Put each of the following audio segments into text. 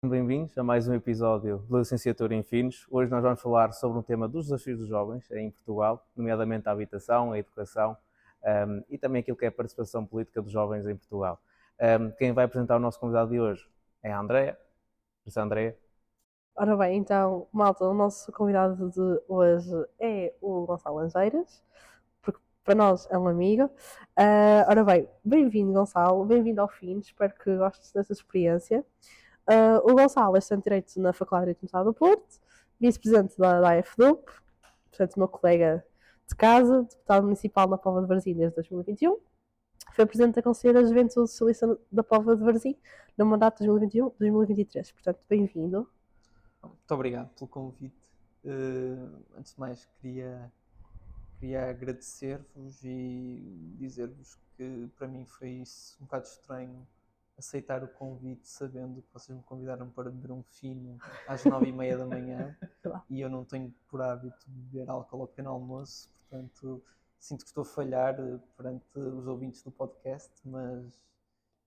Bem-vindos a mais um episódio da Licenciatura em Finos. Hoje nós vamos falar sobre um tema dos desafios dos jovens em Portugal, nomeadamente a habitação, a educação e também aquilo que é a participação política dos jovens em Portugal. Quem vai apresentar o nosso convidado de hoje é a Andrea. Professor Andrea. Ora bem, então, malta, o nosso convidado de hoje é o Gonçalo Langeiras, porque para nós é um amigo. Ora bem, bem-vindo, Gonçalo, bem-vindo ao fim, espero que gostes dessa experiência. O Gonçalo é estudante de Direito na Faculdade de Direito do Estado do Porto, vice-presidente da AFDUP, portanto, meu colega de casa, deputado municipal na Póvoa de Varzim desde 2021. Foi presidente da Conselhia da Juventude Socialista da Póvoa de Varzim no mandato de 2021-2023. Portanto, bem-vindo. Muito obrigado pelo convite. Antes de mais, queria agradecer-vos e dizer-vos que para mim foi um bocado estranho aceitar o convite sabendo que vocês me convidaram para beber um fino às 9h30 da manhã e eu não tenho por hábito beber álcool ao pequeno almoço, portanto sinto que estou a falhar perante os ouvintes do podcast, mas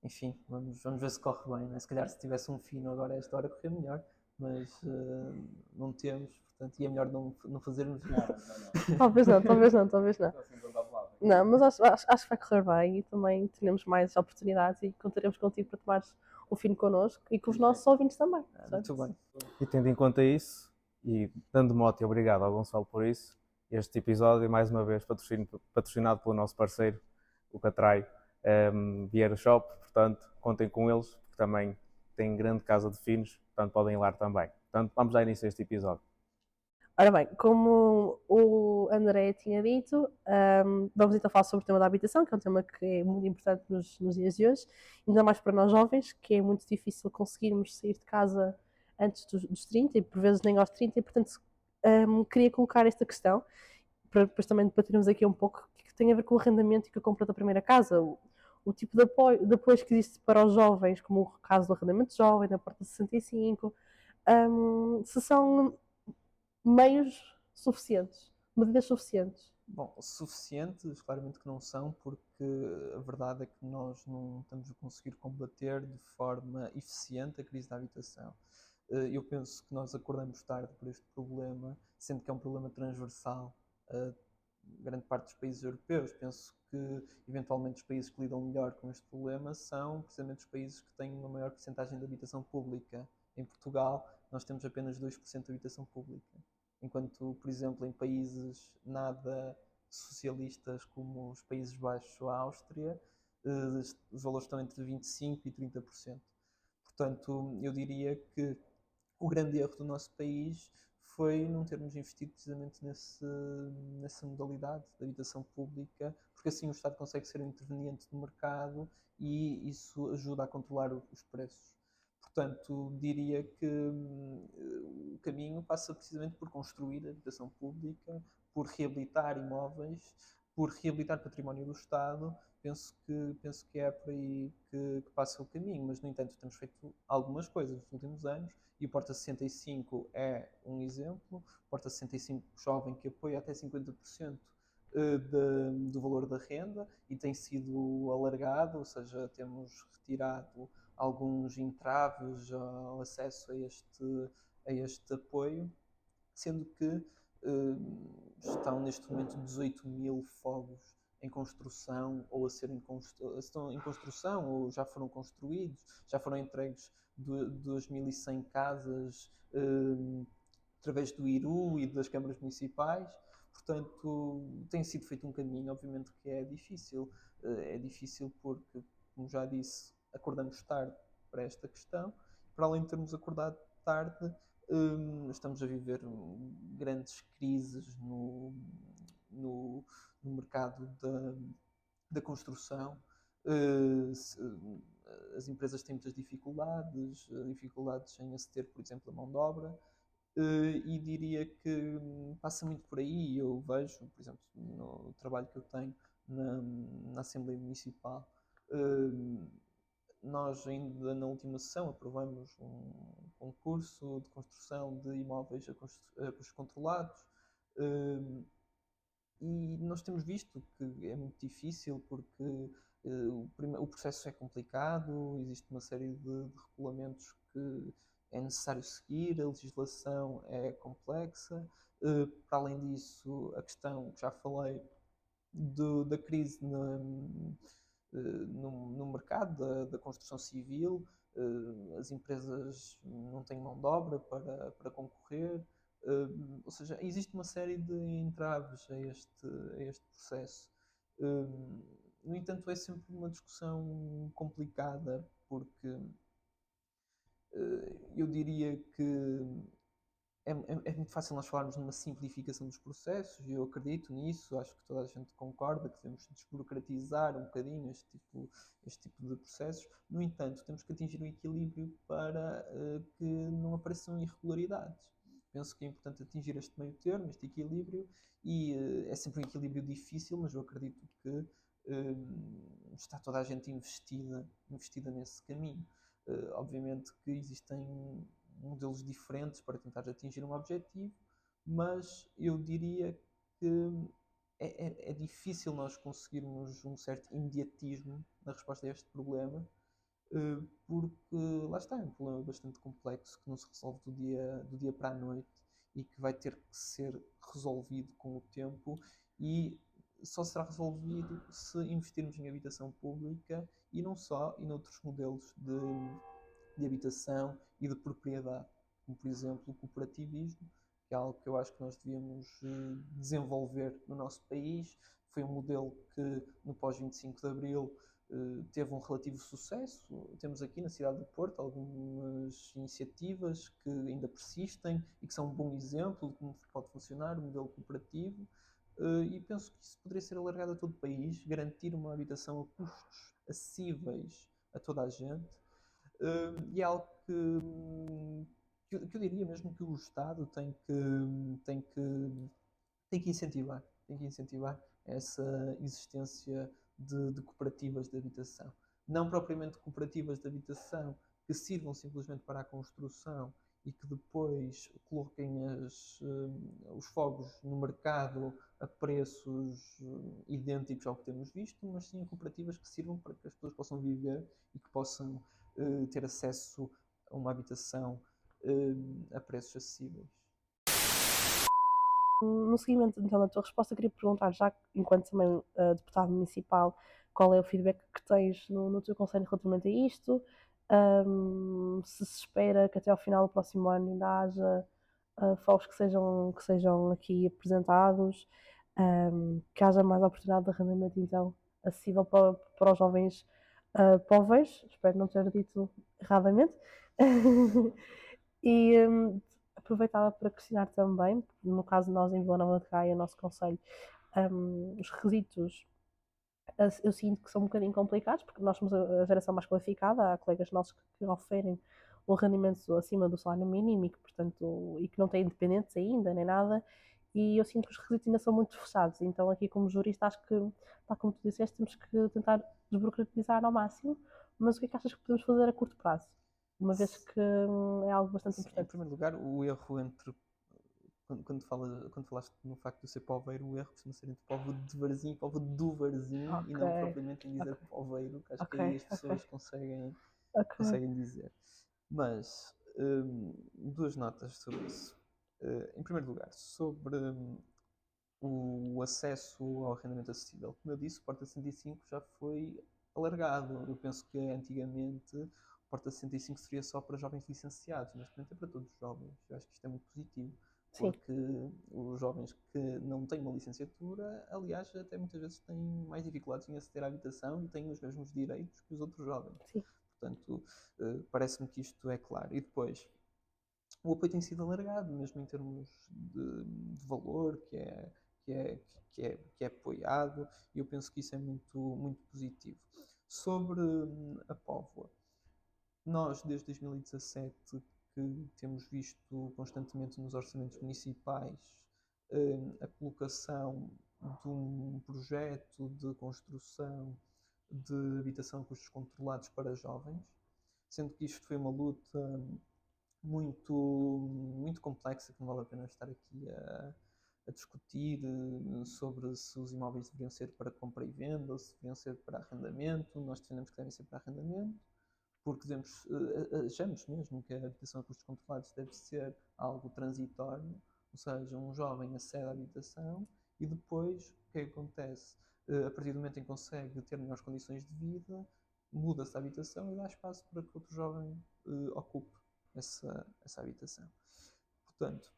enfim, vamos ver se corre bem, né? Se calhar se tivesse um fino agora a esta hora correr melhor, mas não temos, portanto, e é melhor não fazermos isso. Talvez não. Não, mas acho que vai correr bem e também teremos mais oportunidades e contaremos contigo para tomares um fino connosco e com os nossos ouvintes também. Muito bem. E tendo em conta isso, e dando mote e obrigado ao Gonçalo por isso, este episódio, mais uma vez, patrocinado pelo nosso parceiro, o Catrai, Vieira Shop, portanto, contem com eles, porque também têm grande casa de finos, portanto, podem ir lá também. Portanto, vamos dar início a este episódio. Ora bem, como o André tinha dito, vamos então falar sobre o tema da habitação, que é um tema que é muito importante nos dias de hoje, ainda mais para nós jovens, que é muito difícil conseguirmos sair de casa antes dos 30 e por vezes nem aos 30, e portanto queria colocar esta questão, para depois também debatermos aqui um pouco, que tem a ver com o arrendamento e com a compra da primeira casa, o tipo de apoio que existe para os jovens, como o caso do arrendamento jovem, da Porta 65, se são meios suficientes, medidas suficientes. Bom, suficientes, claramente que não são, porque a verdade é que nós não estamos a conseguir combater de forma eficiente a crise da habitação. Eu penso que nós acordamos tarde por este problema, sendo que é um problema transversal a grande parte dos países europeus. Penso que, eventualmente, os países que lidam melhor com este problema são precisamente os países que têm uma maior porcentagem de habitação pública. Em Portugal, nós temos apenas 2% de habitação pública, enquanto, por exemplo, em países nada socialistas como os Países Baixos ou a Áustria, os valores estão entre 25% e 30%. Portanto, eu diria que o grande erro do nosso país foi não termos investido precisamente nessa modalidade de habitação pública, porque assim o Estado consegue ser um interveniente no mercado e isso ajuda a controlar os preços. Portanto, diria que o caminho passa precisamente por construir habitação pública, por reabilitar imóveis, por reabilitar património do Estado. Penso que é por aí que passa o caminho, mas no entanto temos feito algumas coisas nos últimos anos e o Porta 65 é um exemplo. O Porta 65 jovem que apoia até 50% do valor da renda e tem sido alargado, ou seja, temos retirado alguns entraves ao acesso a este apoio, sendo que estão neste momento 18 mil fogos em construção ou estão em construção ou já foram construídos, já foram entregues 2.100 casas através do IRU e das câmaras municipais. Portanto, tem sido feito um caminho, obviamente que é difícil. É difícil porque, como já disse, acordamos tarde para esta questão. Para além de termos acordado tarde, estamos a viver grandes crises no mercado da construção. As empresas têm muitas dificuldades em aceder, por exemplo, a mão de obra. E diria que passa muito por aí. Eu vejo, por exemplo, no trabalho que eu tenho na Assembleia Municipal, nós ainda na última sessão aprovamos um concurso de construção de imóveis a custos controlados, e nós temos visto que é muito difícil porque o processo é complicado, existe uma série de regulamentos que é necessário seguir, a legislação é complexa. Para além disso, a questão que já falei da crise no mercado da construção civil, as empresas não têm mão de obra para concorrer, ou seja, existe uma série de entraves a este processo. No entanto, é sempre uma discussão complicada, porque eu diria que é muito fácil nós falarmos numa simplificação dos processos, e eu acredito nisso, acho que toda a gente concorda que devemos desburocratizar um bocadinho este tipo de processos. No entanto, temos que atingir um equilíbrio para que não apareçam irregularidades. Penso que é importante atingir este meio termo, este equilíbrio, e é sempre um equilíbrio difícil, mas eu acredito que está toda a gente investida nesse caminho. Obviamente que existem modelos diferentes para tentar atingir um objetivo, mas eu diria que é difícil nós conseguirmos um certo imediatismo na resposta a este problema, porque lá está, é um problema bastante complexo que não se resolve do dia para a noite e que vai ter que ser resolvido com o tempo, e só será resolvido se investirmos em habitação pública e não só, e noutros modelos de habitação e de propriedade, como por exemplo o cooperativismo, que é algo que eu acho que nós devíamos desenvolver no nosso país. Foi um modelo que no pós-25 de Abril teve um relativo sucesso. Temos aqui na cidade do Porto algumas iniciativas que ainda persistem e que são um bom exemplo de como pode funcionar o modelo cooperativo. E penso que isso poderia ser alargado a todo o país, garantir uma habitação a custos acessíveis a toda a gente. E é algo que eu diria mesmo que o Estado tem que incentivar, essa existência de cooperativas de habitação. Não propriamente cooperativas de habitação que sirvam simplesmente para a construção e que depois coloquem os fogos no mercado a preços idênticos ao que temos visto, mas sim cooperativas que sirvam para que as pessoas possam viver e que possam ter acesso a uma habitação a preços acessíveis. No seguimento então da tua resposta, queria perguntar, já enquanto também deputado municipal, qual é o feedback que tens no teu conselho relativamente a isto? Se espera que até ao final do próximo ano ainda haja fogos que sejam aqui apresentados, que haja mais oportunidade de arrendamento então acessível para os jovens poveiros, espero não ter dito erradamente. E aproveitava para questionar também, no caso de nós em Vila Nova de Gaia, nosso conselho, os requisitos eu sinto que são um bocadinho complicados, porque nós somos a geração mais qualificada, há colegas nossos que oferem um rendimento acima do salário mínimo e que não têm independentes ainda, nem nada, e eu sinto que os requisitos ainda são muito fechados. Então aqui como jurista acho que, tal como tu disseste, temos que tentar desburocratizar ao máximo, mas o que é que achas que podemos fazer a curto prazo? Uma vez que é algo bastante Sim, em importante. primeiro lugar, o erro entre. Quando falaste no facto de ser poveiro, o erro costuma ser entre povo de Varzim e povo do Varzim, e Ok, não propriamente em dizer ok, poveiro, que acho que ok, aí as ok, pessoas conseguem, ok. conseguem dizer. Mas, duas notas sobre isso. Em primeiro lugar, sobre o acesso ao arrendamento acessível. Como eu disse, o Porta 65 já foi alargado. Eu penso que antigamente o Porta 65 seria só para jovens licenciados, neste momento é para todos os jovens. Eu acho que isto é muito positivo, Sim, porque os jovens que não têm uma licenciatura, aliás, até muitas vezes têm mais dificuldades em aceder à habitação e têm os mesmos direitos que os outros jovens. sim. Portanto, parece-me que isto é claro. E depois, o apoio tem sido alargado, mesmo em termos de valor que é, que é apoiado, e eu penso que isso é muito, muito positivo. Sobre a Póvoa, nós desde 2017 que temos visto constantemente nos orçamentos municipais a colocação de um projeto de construção de habitação a custos controlados para jovens, sendo que isto foi uma luta muito, muito complexa, que não vale a pena estar aqui a discutir sobre se os imóveis deveriam ser para compra e venda ou se deveriam ser para arrendamento. Nós defendemos que devem ser para arrendamento, porque achamos mesmo que a habitação a custos controlados deve ser algo transitório, ou seja, um jovem acede à habitação e depois o que acontece? A partir do momento em que consegue ter melhores condições de vida, muda-se a habitação e dá espaço para que outro jovem ocupe essa habitação. Portanto,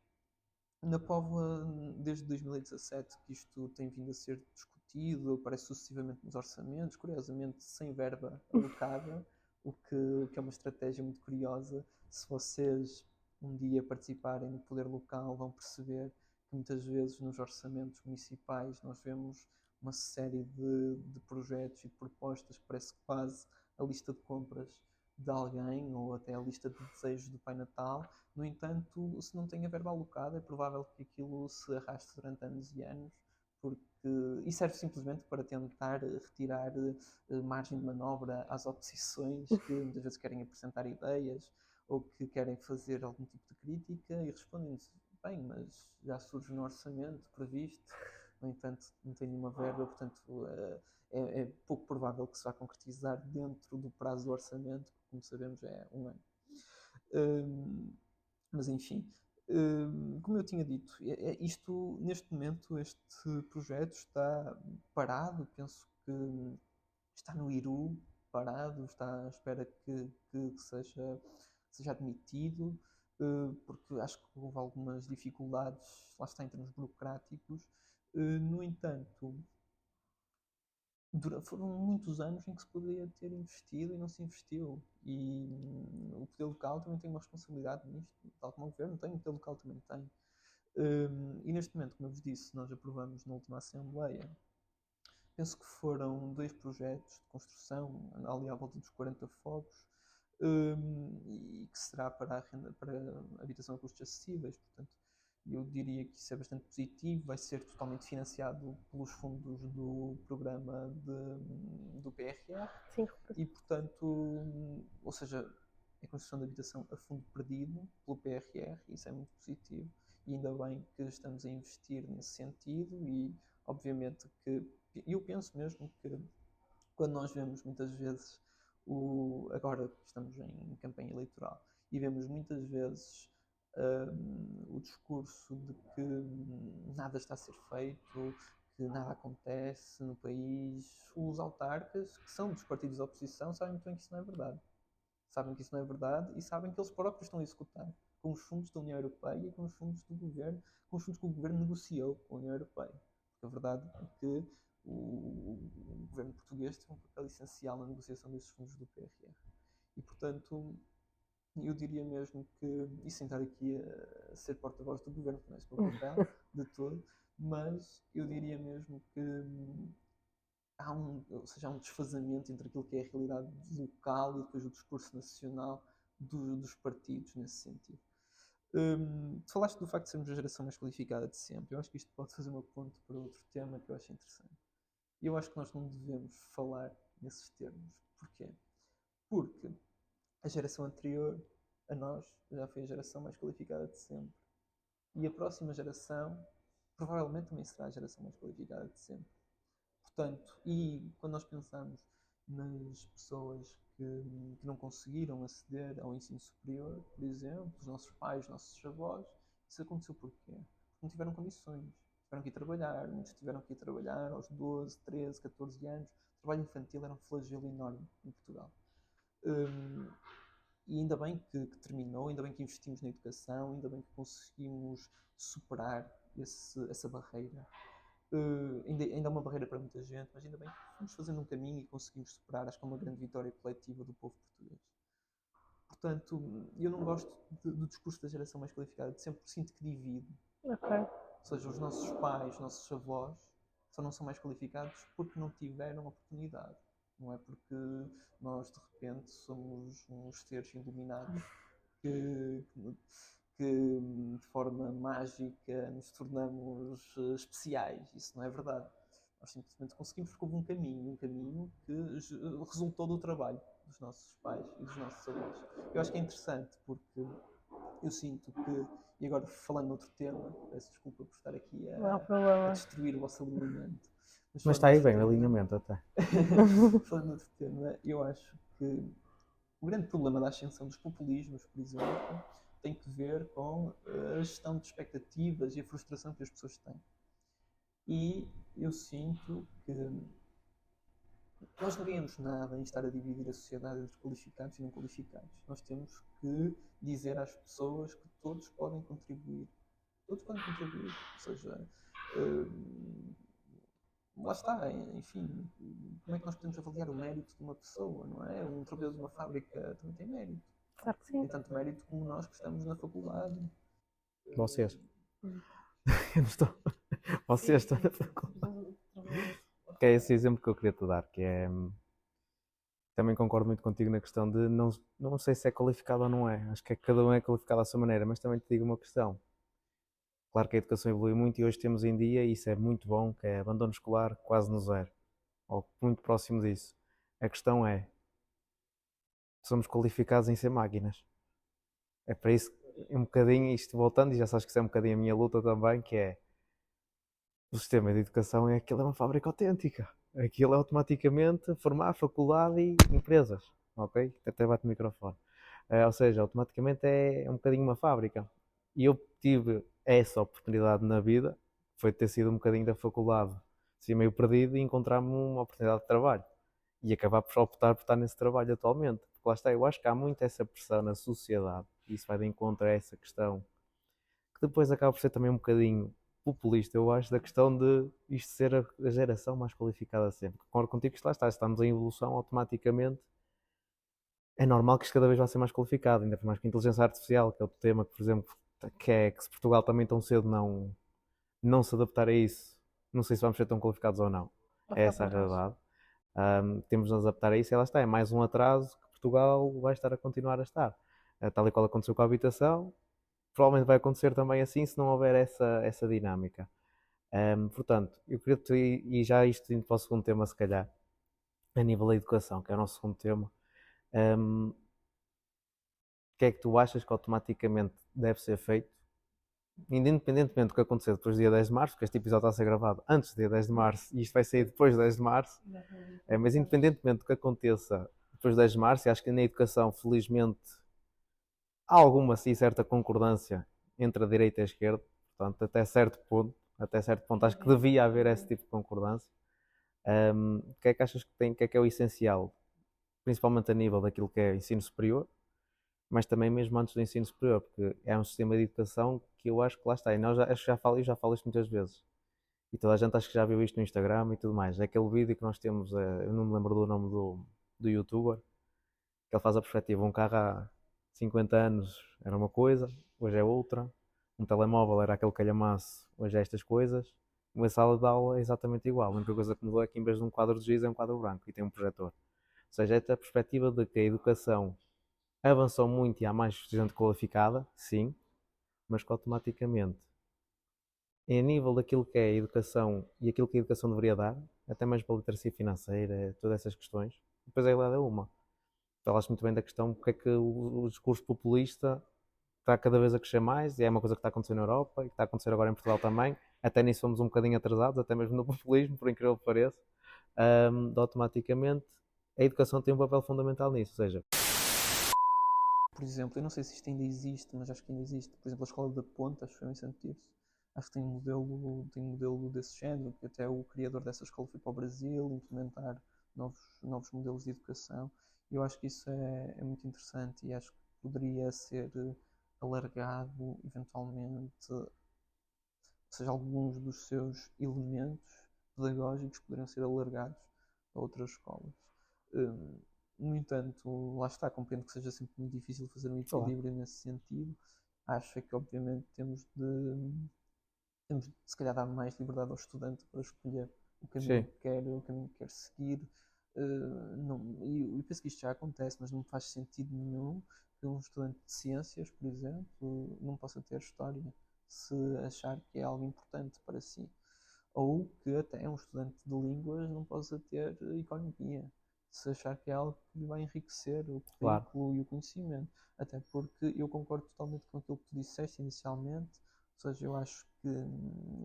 na Póvoa, desde 2017, que isto tem vindo a ser discutido, aparece sucessivamente nos orçamentos, curiosamente sem verba alocada, o que é uma estratégia muito curiosa. Se vocês um dia participarem no poder local, vão perceber que muitas vezes nos orçamentos municipais nós vemos uma série de projetos e de propostas que parece quase a lista de compras de alguém ou até a lista de desejos do Pai Natal. No entanto, se não tem a verba alocada, é provável que aquilo se arraste durante anos e anos, e serve simplesmente para tentar retirar margem de manobra às oposições que muitas vezes querem apresentar ideias ou que querem fazer algum tipo de crítica e respondem-nos, bem, mas já surge no orçamento previsto, no entanto não tem nenhuma verba, portanto é pouco provável que se vá concretizar dentro do prazo do orçamento, que como sabemos é um ano. Mas enfim, como eu tinha dito, isto neste momento, este projeto está parado, penso que está no Iru, parado, está à espera que seja admitido, porque acho que houve algumas dificuldades, lá está, em termos burocráticos. No entanto, foram muitos anos em que se poderia ter investido e não se investiu. E o poder local também tem uma responsabilidade nisto, tal como o governo tem, o poder local também tem. E neste momento, como eu vos disse, nós aprovamos na última Assembleia, penso que foram 2 projetos de construção, ali à volta dos 40 fogos, e que será para a habitação a custos acessíveis. Portanto, eu diria que isso é bastante positivo, vai ser totalmente financiado pelos fundos do programa do PRR. Sim. E, portanto, ou seja, a construção de habitação a fundo perdido pelo PRR, isso é muito positivo, e ainda bem que estamos a investir nesse sentido. E obviamente que eu penso mesmo que quando nós vemos muitas vezes agora que estamos em campanha eleitoral e vemos muitas vezes o discurso de que nada está a ser feito, que nada acontece no país, os autarcas, que são dos partidos da oposição, sabem muito bem que isso não é verdade. Sabem que isso não é verdade e sabem que eles próprios estão a executar com os fundos da União Europeia e com os fundos do governo, com os fundos que o governo negociou com a União Europeia. Porque a verdade é que o governo português tem um papel essencial na negociação desses fundos do PRR. E, portanto, eu diria mesmo que, e sem estar aqui a ser porta-voz do governo, que não é esse o meu papel de todo, mas eu diria mesmo que há um desfazamento entre aquilo que é a realidade local e depois o discurso nacional dos partidos nesse sentido. Tu falaste do facto de sermos a geração mais qualificada de sempre. Eu acho que isto pode fazer uma ponte para outro tema que eu acho interessante. Eu acho que nós não devemos falar nesses termos. Porquê? Porque a geração anterior a nós já foi a geração mais qualificada de sempre. E a próxima geração provavelmente também será a geração mais qualificada de sempre. Portanto, e quando nós pensamos nas pessoas que não conseguiram aceder ao ensino superior, por exemplo, os nossos pais, os nossos avós, isso aconteceu porquê? Porque não tiveram condições. Tiveram que ir trabalhar, muitos tiveram que ir trabalhar aos 12, 13, 14 anos. O trabalho infantil era um flagelo enorme em Portugal. E ainda bem que terminou, ainda bem que investimos na educação, ainda bem que conseguimos superar essa barreira. Ainda é uma barreira para muita gente, mas ainda bem que fomos fazendo um caminho e conseguimos superar. Acho que é uma grande vitória coletiva do povo português. Portanto, eu não gosto do discurso da geração mais qualificada, sempre sinto que divide. Okay. Ou seja, os nossos pais, os nossos avós, só não são mais qualificados porque não tiveram oportunidade. Não é porque nós, de repente, somos uns seres iluminados que de forma mágica nos tornamos especiais. Isso não é verdade. Nós simplesmente conseguimos porque houve um caminho que resultou do trabalho dos nossos pais e dos nossos avós. Eu acho que é interessante porque eu sinto que, e agora falando noutro tema, peço desculpa por estar aqui a destruir o vosso alinhamento. Mas está aí bem o alinhamento até. Falando noutro tema, eu acho que o grande problema da ascensão dos populismos, por exemplo, tem que ver com a gestão de expectativas e a frustração que as pessoas têm. E eu sinto que nós não ganhamos nada em estar a dividir a sociedade entre qualificados e não qualificados. Nós temos que dizer às pessoas que todos podem contribuir. Todos podem contribuir. Ou seja, lá está, enfim, como é que nós podemos avaliar o mérito de uma pessoa, não é? Um trabalhador de uma fábrica também tem mérito. Claro que sim. Tem tanto mérito como nós que estamos na faculdade. Vocês. Eu não estou. Vocês estão na faculdade. Que é esse exemplo que eu queria te dar, que é. Também concordo muito contigo na questão de não sei se é qualificado ou não é. Acho que cada um é qualificado à sua maneira, mas também te digo uma questão. Claro que a educação evolui muito e hoje temos em dia, e isso é muito bom, que é abandono escolar quase no zero, ou muito próximo disso. A questão é, somos qualificados em ser máquinas. É para isso, um bocadinho, isto voltando, e já sabes que isso é um bocadinho a minha luta também, que é, o sistema de educação é aquilo, é uma fábrica autêntica. Aquilo é automaticamente formar faculdade e empresas, ok? Até bate o microfone. Ou seja, automaticamente é um bocadinho uma fábrica. E eu tive essa oportunidade na vida, foi ter sido um bocadinho da faculdade, assim meio perdido, e encontrar-me uma oportunidade de trabalho. E acabar por optar por estar nesse trabalho atualmente. Porque lá está, eu acho que há muito essa pressão na sociedade, e isso vai de encontro a essa questão, que depois acaba por ser também um bocadinho populista, eu acho, da questão de isto ser a geração mais qualificada sempre. Concordo contigo que isto lá está, estamos em evolução automaticamente. É normal que isto cada vez vai ser mais qualificado, ainda por mais que a inteligência artificial, que é outro tema que, por exemplo, que se Portugal também tão cedo não se adaptar a isso, não sei se vamos ser tão qualificados ou não. É essa a realidade. Temos de nos adaptar a isso e lá está, é mais um atraso que Portugal vai estar a continuar a estar. Tal e qual aconteceu com a habitação, provavelmente vai acontecer também assim se não houver essa dinâmica. Portanto, eu queria te, e já isto indo para o segundo tema, se calhar, a nível da educação, que é o nosso segundo tema, o que é que tu achas que automaticamente deve ser feito, independentemente do que acontecer depois do dia 10 de março, porque este episódio está a ser gravado antes do dia 10 de março e isto vai sair depois do 10 de março, mas independentemente do que aconteça depois do 10 de março, e acho que na educação, felizmente, há alguma, sim, certa concordância entre a direita e a esquerda, portanto, até certo ponto, acho que devia haver esse tipo de concordância. O que é que achas que tem, o que é o essencial, principalmente a nível daquilo que é ensino superior, mas também mesmo antes do ensino superior, porque é um sistema de educação que eu acho que lá está, e nós acho que eu já falo isto muitas vezes, e toda a gente acho que já viu isto no Instagram e tudo mais, é aquele vídeo que nós temos, eu não me lembro do nome do youtuber, que ele faz a perspectiva, um carro há 50 anos era uma coisa, hoje é outra, um telemóvel era aquele calhamaço, hoje é estas coisas, uma sala de aula é exatamente igual, a única coisa que mudou é que em vez de um quadro de giz é um quadro branco e tem um projetor. Ou seja, esta perspectiva de que a educação avançou muito e há mais gente qualificada, sim, mas que automaticamente, em nível daquilo que é a educação e aquilo que a educação deveria dar, até mesmo para a literacia financeira, todas essas questões, depois a realidade é uma. Falaste muito bem da questão porque é que o discurso populista está cada vez a crescer mais e é uma coisa que está acontecendo na Europa e que está a acontecer agora em Portugal também. Até nisso somos um bocadinho atrasados, até mesmo no populismo, por incrível que pareça. Automaticamente a educação tem um papel fundamental nisso, ou seja, Por exemplo, eu não sei se isto ainda existe, mas acho que ainda existe. Por exemplo, a Escola da Ponte, acho que foi em Santo Tirso. Acho que tem um modelo desse género, que até o criador dessa escola foi para o Brasil implementar novos modelos de educação. Eu acho que isso é muito interessante e acho que poderia ser alargado eventualmente, ou seja, alguns dos seus elementos pedagógicos poderiam ser alargados a outras escolas. Hum, no entanto, lá está, compreendo que seja sempre muito difícil fazer um claro, equilíbrio nesse sentido. Acho que, obviamente, temos de se calhar dar mais liberdade ao estudante para escolher sim, o caminho que quer seguir. E penso que isto já acontece, mas não faz sentido nenhum que um estudante de ciências, por exemplo, não possa ter história se achar que é algo importante para si. Ou que até um estudante de línguas não possa ter economia, se achar que é algo que lhe vai enriquecer o claro, currículo e o conhecimento. Até porque eu concordo totalmente com aquilo que tu disseste inicialmente, ou seja, eu acho que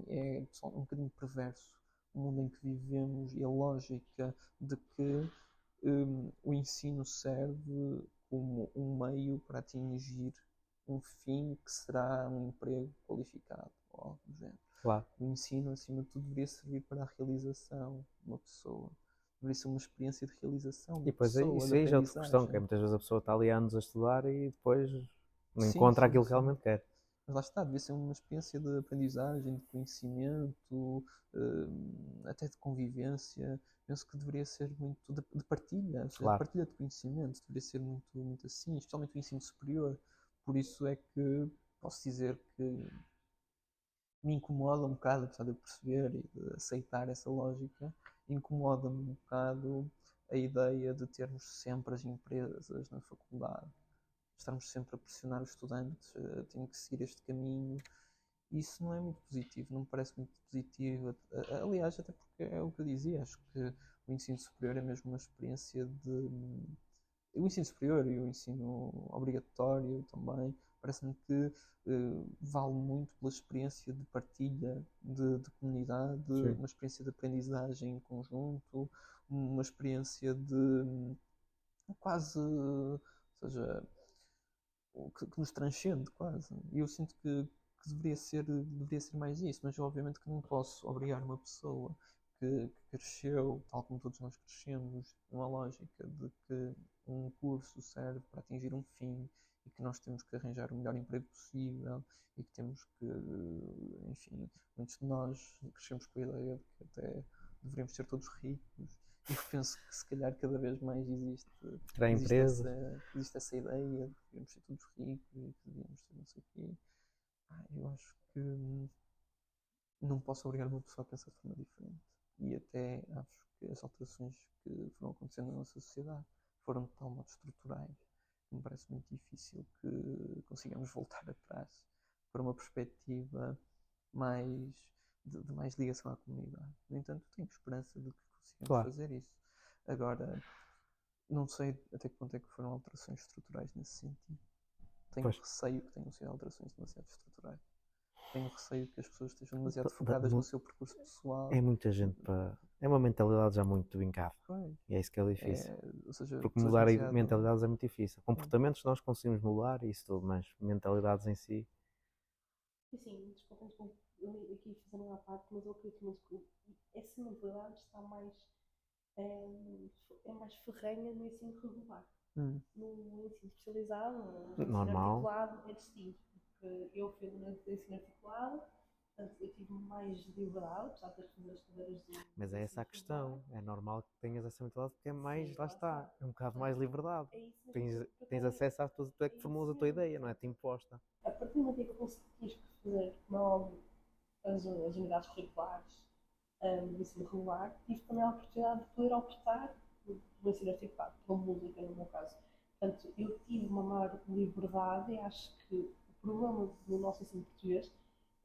é um bocadinho perverso o mundo em que vivemos e a lógica de que o ensino serve como um meio para atingir um fim que será um emprego qualificado ou algo do género. Claro. O ensino, acima de tudo, deveria servir para a realização de uma pessoa. Deveria ser uma experiência de realização E da depois pessoa, isso de aí já é outra questão, que é aprendizagem. muitas vezes a pessoa está ali há anos a estudar e depois não Sim, encontra sim, aquilo que sim. realmente quer. Mas lá está, devia ser uma experiência de aprendizagem, de conhecimento, até de convivência. Penso que deveria ser muito de partilha, ou seja, de Claro. partilha de conhecimento. Deveria ser muito, muito assim, especialmente o ensino superior. Por isso é que posso dizer que me incomoda um bocado, apesar de eu perceber e de aceitar essa lógica, incomoda-me um bocado a ideia de termos sempre as empresas na faculdade, estarmos sempre a pressionar os estudantes, têm que seguir este caminho. Isso não é muito positivo, não me parece muito positivo. Aliás, até porque é o que eu dizia, acho que o ensino superior é mesmo uma experiência de. O ensino superior e o ensino obrigatório também, parece-me que vale muito pela experiência de partilha, de comunidade, Sim. uma experiência de aprendizagem em conjunto, uma experiência de quase, ou seja, que nos transcende quase. E eu sinto que deveria ser mais isso, mas obviamente que não posso obrigar uma pessoa que cresceu, tal como todos nós crescemos, numa lógica de que um curso serve para atingir um fim e que nós temos que arranjar o melhor emprego possível e que temos que, enfim, muitos de nós crescemos com a ideia de que até deveríamos ser todos ricos. E eu penso que se calhar cada vez mais Criar empresas. existe essa ideia de que devíamos ser todos ricos e que devíamos ser não sei o quê. Eu acho que não posso obrigar uma pessoa a pensar de forma diferente. E até acho que as alterações que foram acontecendo na nossa sociedade foram de tal modo estruturais que me parece muito difícil que consigamos voltar atrás para uma perspectiva mais de mais ligação à comunidade. No entanto, tenho esperança de que consigamos Claro. fazer isso. Agora, não sei até que ponto é que foram alterações estruturais nesse sentido. Tenho Pois. receio que tenham sido alterações demasiado estruturais. Tenho receio que as pessoas estejam Da- demasiado da- focadas mu- no seu percurso pessoal. É muita gente para. É uma mentalidade já muito vincada. Pois, E é isso que é difícil. ou seja, Porque pessoas mudar demasiado. mentalidades é muito difícil. Comportamentos nós conseguimos mudar e isso tudo, mas mentalidades em si. E sim, desculpem aqui fazer uma parte, mas eu acredito muito que essa mentalidade está mais, é mais ferrenha no ensino regular. No ensino especializado, no ensino Normal. articulado, é distinto. Porque eu fui no ensino articulado, portanto eu tive mais liberdade, apesar de ter que fazer as cadeiras de. Mas é essa a questão. É normal que tenhas essa mentalidade porque é mais, Sim, lá lá está, está. é um bocado mais liberdade. É isso mesmo. Tens acesso às tuas, tu é que formulas a tua ideia, não é-te imposta. A partir do momento em que eu consegui fazer, como é óbvio, as unidades curriculares do ensino regular, tive também a oportunidade de poder optar pelo ensino articulado, pela música, no meu caso. Portanto, eu tive uma maior liberdade e acho que o problema do nosso ensino português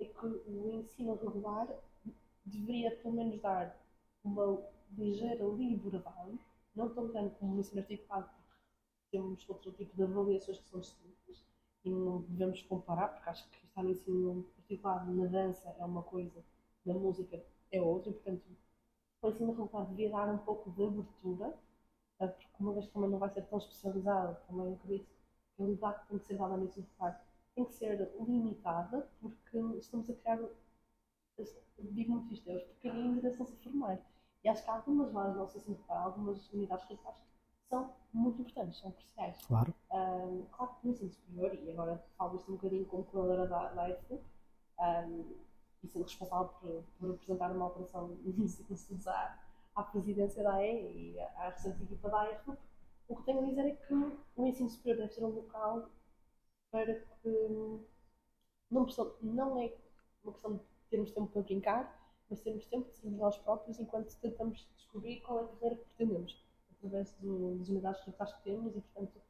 é que o ensino regular deveria pelo menos dar uma ligeira liberdade, não tão grande como o ensino articulado, porque temos outro tipo de avaliações que são distintas e não devemos comparar, porque acho que estar no ensino articulado na dança é uma coisa, na música é outra, e portanto o ensino regular devia dar um pouco de abertura, porque uma vez que também não vai ser tão especializado, também acredito que a liberdade que tem que ser dada no ensino regular tem que ser limitada, porque estamos a criar, digo muito isto, é os pequeninos ainda estão-se a formar. E acho que algumas vagas do nosso ensino regular, algumas unidades curriculares, são muito importantes, são cruciais. Claro. Claro que no ensino superior, e agora falo isto um bocadinho como coordenadora da EFU, e sendo responsável por apresentar uma alteração no ciclo de estudos à presidência da AE e à restante equipa da EFU, o que tenho a dizer é que o ensino superior deve ser um local para que não é uma questão de termos tempo para brincar, mas termos tempo de sermos nós próprios enquanto tentamos descobrir qual é a carreira que pretendemos, através das unidades curriculares que temos e, portanto,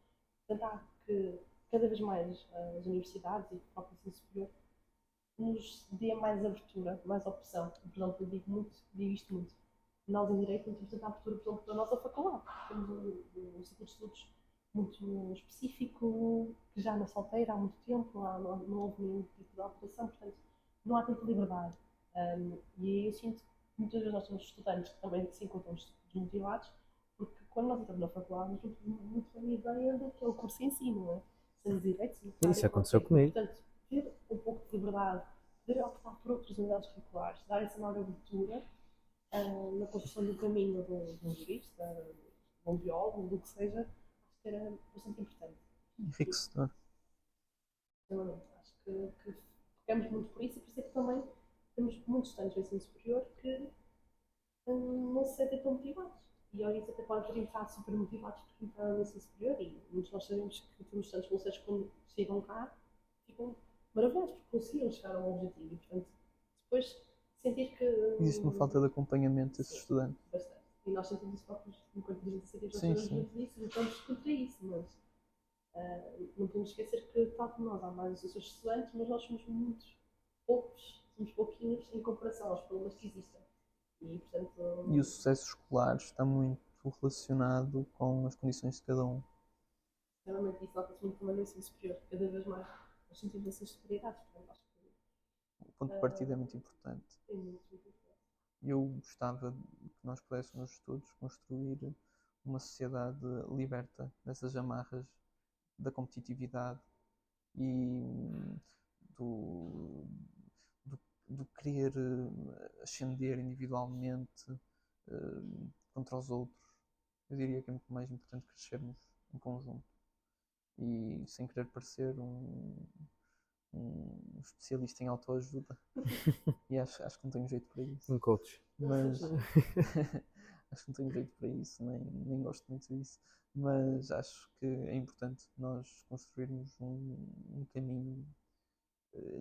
tentar que cada vez mais as universidades e o próprio ensino superior nos dê mais abertura, mais opção. Por exemplo, eu digo isto muito. Nós em Direito não temos tanta abertura, por exemplo, da nossa faculdade. Temos um ciclo de estudos muito específico, que já na solteira há muito tempo, não houve nenhum tipo de alteração, portanto, não há tanta liberdade. E eu sinto que muitas vezes nós temos estudantes que também se encontram desmotivados, porque quando nós entramos na faculdade, nós não temos muito bem a ideia do que é o curso em si, não é? Sendo direito, Isso aconteceu comigo. Portanto, ter um pouco de liberdade, poder optar por outras unidades curriculares, dar essa maior abertura na construção do caminho de um jurista, de um biólogo, do que seja, acho que era bastante importante. Enriquecedor. Acho que ficamos muito por isso e por isso é que também temos muitos estudantes do ensino superior que não se sentem tão motivados. E olha, isso até pode ter entrado super motivados por entrar no ensino superior e muitos nós sabemos que temos estudantes bolseiros que quando chegam cá ficam maravilhados porque conseguiram chegar ao objetivo e portanto depois sentir que Existe uma falta de acompanhamento desses estudantes. Bastante. E nós sentimos isso próprios enquanto dirigentes iniciativas, nós Sim, sabemos sim. muito disso e lutamos contra isso, mas não podemos esquecer que tal como nós há mais os seus estudantes, mas nós somos muito poucos, somos pouquinhos em comparação aos problemas que existem. E, portanto, E o sucesso escolar está muito relacionado com as condições de cada um. realmente isso nota-se muito também no ensino superior, cada vez mais nós sentimos essas disparidades, portanto acho que O ponto de partida é muito importante. é muito importante. Eu gostava que nós pudéssemos nos estudos construir uma sociedade liberta dessas amarras da competitividade e do querer ascender individualmente contra os outros. Eu diria que é muito mais importante crescermos em conjunto e sem querer parecer um especialista em autoajuda. E acho que não tenho jeito para isso. Um coach. Mas acho que não tenho jeito para isso, nem gosto muito disso. Mas acho que é importante nós construirmos um caminho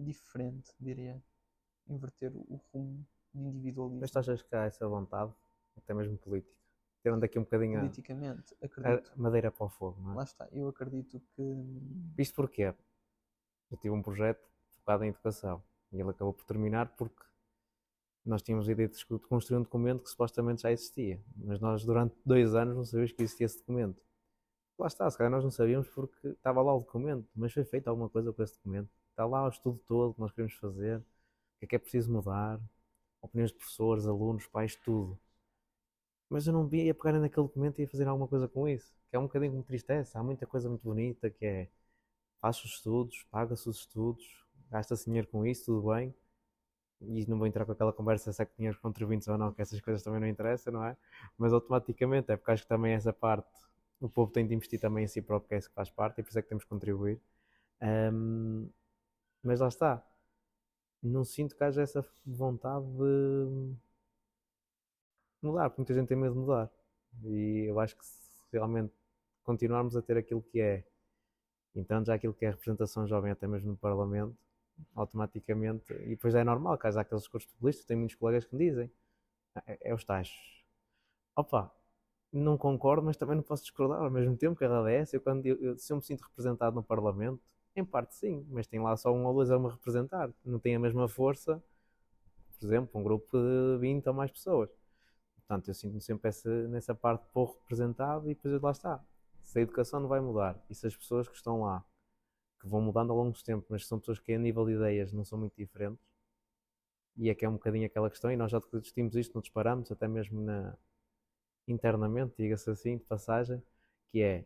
diferente, diria. Inverter o rumo de individualismo. Mas tu achas que há essa vontade, até mesmo política? Tirando aqui um bocadinho Politicamente, a acredito. madeira para o fogo, não é? Lá está, eu acredito que. Isto porquê? Eu tive um projeto focado em educação e ele acabou por terminar porque nós tínhamos a ideia de construir um documento que supostamente já existia, mas nós durante 2 anos não sabíamos que existia esse documento. Lá está, se calhar nós não sabíamos porque estava lá o documento, mas foi feito alguma coisa com esse documento. Está lá o estudo todo que nós queremos fazer, o que é preciso mudar, opiniões de professores, alunos, pais, tudo. Mas eu não via pegarem naquele documento e ia fazer alguma coisa com isso, que é um bocadinho que me entristece. Há muita coisa muito bonita que é, faz os estudos, paga-se os estudos, gasta-se dinheiro com isso, tudo bem. E não vou entrar com aquela conversa se é que dinheiro contribuintes ou não, que essas coisas também não interessam, não é? Mas automaticamente é porque acho que também essa parte, o povo tem de investir também em si próprio, que é isso que faz parte, e por isso é que temos que contribuir. Mas lá está, não sinto que haja essa vontade de mudar, porque muita gente tem medo de mudar. E eu acho que se realmente continuarmos a ter aquilo que é, então já aquilo que é a representação jovem, até mesmo no Parlamento, automaticamente, e depois é normal que haja aqueles discursos populistas, tenho muitos colegas que me dizem, é os tais. Opa, não concordo, mas também não posso discordar ao mesmo tempo que a verdade é essa. Se eu me sinto representado no Parlamento, em parte sim, mas tem lá só um ou dois a me representar, não tem a mesma força, por exemplo, um grupo de 20 ou mais pessoas. Portanto, eu sinto-me sempre nessa parte pouco representado e depois lá está. Se a educação não vai mudar e se as pessoas que estão lá, que vão mudando ao longo do tempo, mas são pessoas que a nível de ideias não são muito diferentes, e é que é um bocadinho aquela questão, e nós já discutimos isto noutros parâmetros, até mesmo internamente, diga-se assim, de passagem, que é,